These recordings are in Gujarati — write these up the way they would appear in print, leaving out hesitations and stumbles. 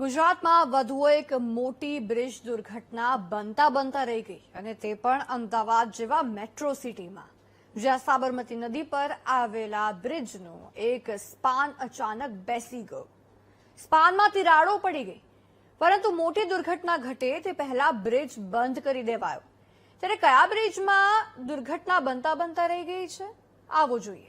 ગુજરાતમાં વધુ એક મોટી બ્રિજ દુર્ઘટના બનતા રહી ગઈ અને તે પણ અમદાવાદ જેવા મેટ્રો સિટીમાં, જ્યાં સાબરમતી નદી પર આવેલા બ્રિજનો એક સ્પાન અચાનક બેસી ગયો. સ્પાનમાં તિરાડો પડી ગઈ, પરંતુ મોટી દુર્ઘટના ઘટે તે પહેલા બ્રિજ બંધ કરી દેવાયો. ત્યારે કયા બ્રિજમાં દુર્ઘટના બનતા રહી ગઈ છે, આવો જોઈએ.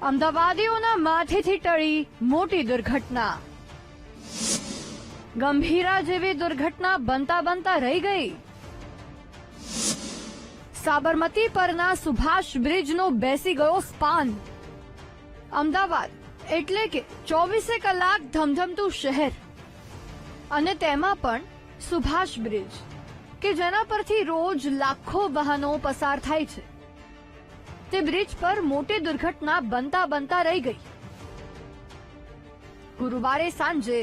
અમદાવાદીઓના માથેથી ટળી મોટી દુર્ઘટના. ગંભીરા જેવી દુર્ઘટના બનતા રહી ગઈ. સાબરમતી પરના સુભાષ બ્રિજનો બેસી ગયો સ્પાન. અમદાવાદ એટલે કે 24 કલાક ધમધમતું શહેર, અને તેમાં પણ સુભાષ બ્રિજ કે જેના પરથી રોજ લાખો વાહનો પસાર થાય છે. તે બ્રિજ પર મોટી દુર્ઘટના બનતા રહી ગઈ. ગુરુવારે સાંજે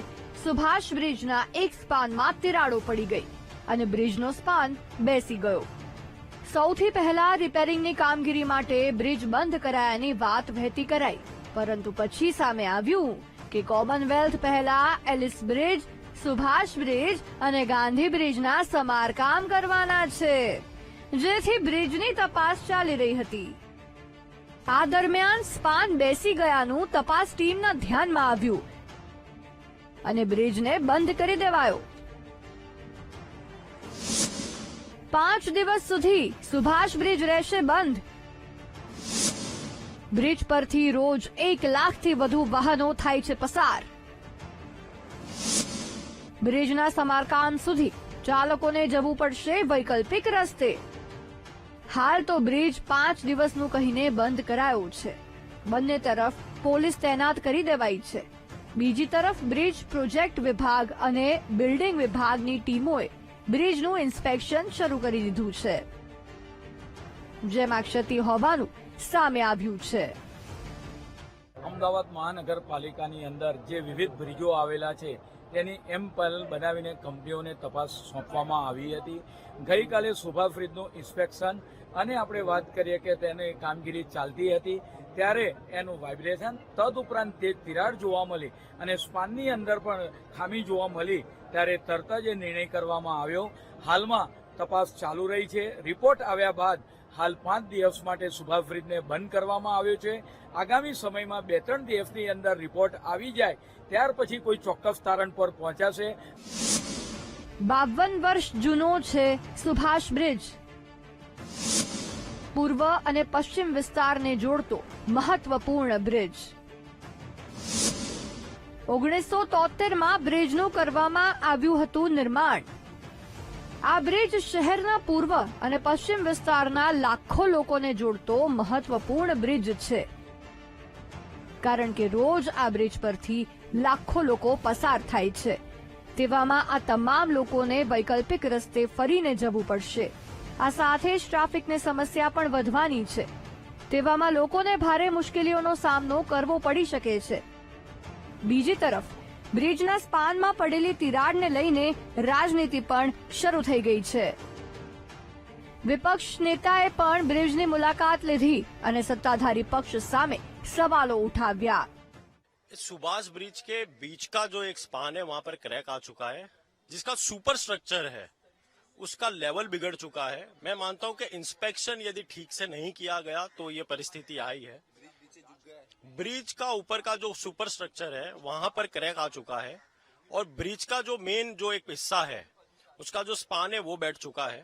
સુભાષ બ્રિજના એક સ્પાનમાં તિરાડો પડી ગઈ અને બ્રિજનો સ્પાન બેસી ગયો. સૌથી પહેલા રિપેરિંગની કામગીરી માટે બ્રિજ બંધ કરાયાની વાત વહેતી કરાઈ, પરંતુ પછી સામે આવ્યું કે કોમનવેલ્થ પહેલા એલિસ બ્રિજ, સુભાષ બ્રિજ અને ગાંધી બ્રિજના સમારકામ કરવાના છે, જેથી બ્રિજની તપાસ ચાલી રહી હતી. આ દરમિયાન સ્પાન બેસી ગયાનું તપાસ ટીમના ધ્યાનમાં આવ્યું અને બ્રિજને બંધ કરી દેવાયો. 5 દિવસ સુધી સુભાષ બ્રિજ રહેશે બંધ. બ્રિજ પરથી રોજ 1 લાખથી વધુ વાહનો થાય છે પસાર. બ્રિજના સમારકામ સુધી ચાલકોને જવું પડશે વૈકલ્પિક રસ્તે. હાલ તો બ્રિજ 5 દિવસનું કહીને બંધ કરાયો છે. બંને તરફ પોલીસ તૈનાત કરી દેવાઈ છે. બીજી તરફ બ્રિજ પ્રોજેક્ટ વિભાગ અને બિલ્ડિંગ વિભાગની ટીમોએ બ્રિજનું ઇન્સ્પેક્શન શરૂ કરી દીધું છે, જેમાં ક્ષતિ હોવાનું સામે આવ્યું છે. અમદાવાદ મહાનગરપાલિકાની અંદર જે વિવિધ બ્રિજો આવેલા છે તેની એમપેનલ બનાવીને કંપનીઓને તપાસ સોંપવામાં આવી હતી. ગઈકાલે સુભાષ બ્રિજનું ઇન્સ્પેક્શન અને આપણે વાત કરીએ કે તેની કામગીરી ચાલતી હતી ત્યારે એનું વાઇબ્રેશન, તદુપરાંત તે તિરાડ જોવા મળી અને સ્પાનની અંદર પણ ખામી જોવા મળી ત્યારે તરત જ એ નિર્ણય કરવામાં આવ્યો. હાલમાં તપાસ ચાલુ રહી છે. રિપોર્ટ આવ્યા બાદ હાલ 5 દિવસ માટે સુભાષ બ્રિજને બંધ કરવામાં આવ્યો છે. આગામી સમયમાં 2-3 દિવસની અંદર રિપોર્ટ આવી જાય ત્યાર પછી કોઈ ચોક્કસ તારણ પર પહોંચાશે. 52 વર્ષ જૂનો છે સુભાષ બ્રિજ. પૂર્વ અને પશ્ચિમ વિસ્તારને જોડતો મહત્વપૂર્ણ બ્રિજ. 1973માં બ્રિજનું કરવામાં આવ્યું હતું નિર્માણ. આ બ્રિજ શહેરના પૂર્વ અને પશ્ચિમ વિસ્તારના લાખો લોકોને જોડતો મહત્વપૂર્ણ બ્રિજ છે, કારણ કે રોજ આ બ્રિજ પરથી લાખો લોકો પસાર થાય છે. તેવામાં આ તમામ લોકોને વૈકલ્પિક રસ્તે ફરીને જવું પડશે. આ સાથે જ ટ્રાફિકની સમસ્યા પણ વધવાની છે. તેવામાં લોકોને ભારે મુશ્કેલીઓનો સામનો કરવો પડી શકે છે. બીજી તરફ બ્રિજના સ્પાનમાં પડેલી તિરાડને લઈને રાજનીતિ પણ શરૂ થઈ ગઈ છે. વિપક્ષ નેતાએ પણ બ્રિજની મુલાકાત લીધી અને સત્તાધારી પક્ષ સામે सवालों उठाव्या. सुभाष ब्रिज के बीच का जो एक स्पान है वहां पर क्रैक आ चुका है, जिसका सुपर स्ट्रक्चर है उसका लेवल बिगड़ चुका है. मैं मानता हूं कि इंस्पेक्शन यदि ठीक से नहीं किया गया तो ये परिस्थिति आई है. ब्रिज का ऊपर का जो सुपर स्ट्रक्चर है वहां पर क्रैक आ चुका है और ब्रिज का जो मेन जो एक हिस्सा है उसका जो स्पान है वो बैठ चुका है.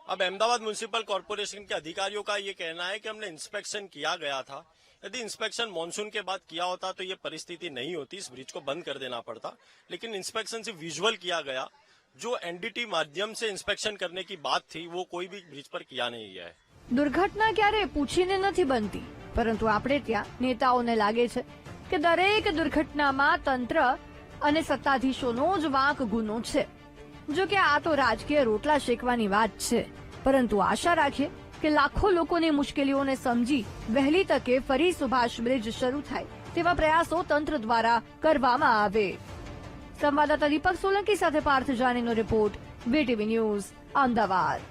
अब अहमदाबाद म्युनिसिपल कॉर्पोरेशन के अधिकारियों का ये कहना है कि हमने इंस्पेक्शन किया गया था. यदि इंस्पेक्शन मॉनसून के बाद किया होता तो ये परिस्थिति नहीं होती, इस ब्रिज को बंद कर देना पड़ता. लेकिन इंस्पेक्शन से विजुअल किया गया. जो एनडीटी माध्यम से इंस्पेक्शन करने की बात थी वो कोई भी ब्रिज पर किया नहीं है. દુર્ઘટના ક્યારે પૂછીને નથી બનતી, પરંતુ આપણે ત્યાં નેતાઓને લાગે છે કે દરેક દુર્ઘટનામાં તંત્ર અને સત્તાધીશોનો જ વાંક ગુનો છે. જો કે આ તો રાજકીય રોટલા શેકવાની વાત છે, પરંતુ આશા રાખીએ કે લાખો લોકોની મુશ્કેલીઓને સમજી વહેલી તકે ફરી સુભાષ બ્રિજ શરૂ થાય તેવા પ્રયાસો તંત્ર દ્વારા કરવામાં આવે. સંવાદદાતા દીપક સોલંકી સાથે પાર્થ જાનીનો રિપોર્ટ, વીટીવી ન્યૂઝ, અમદાવાદ.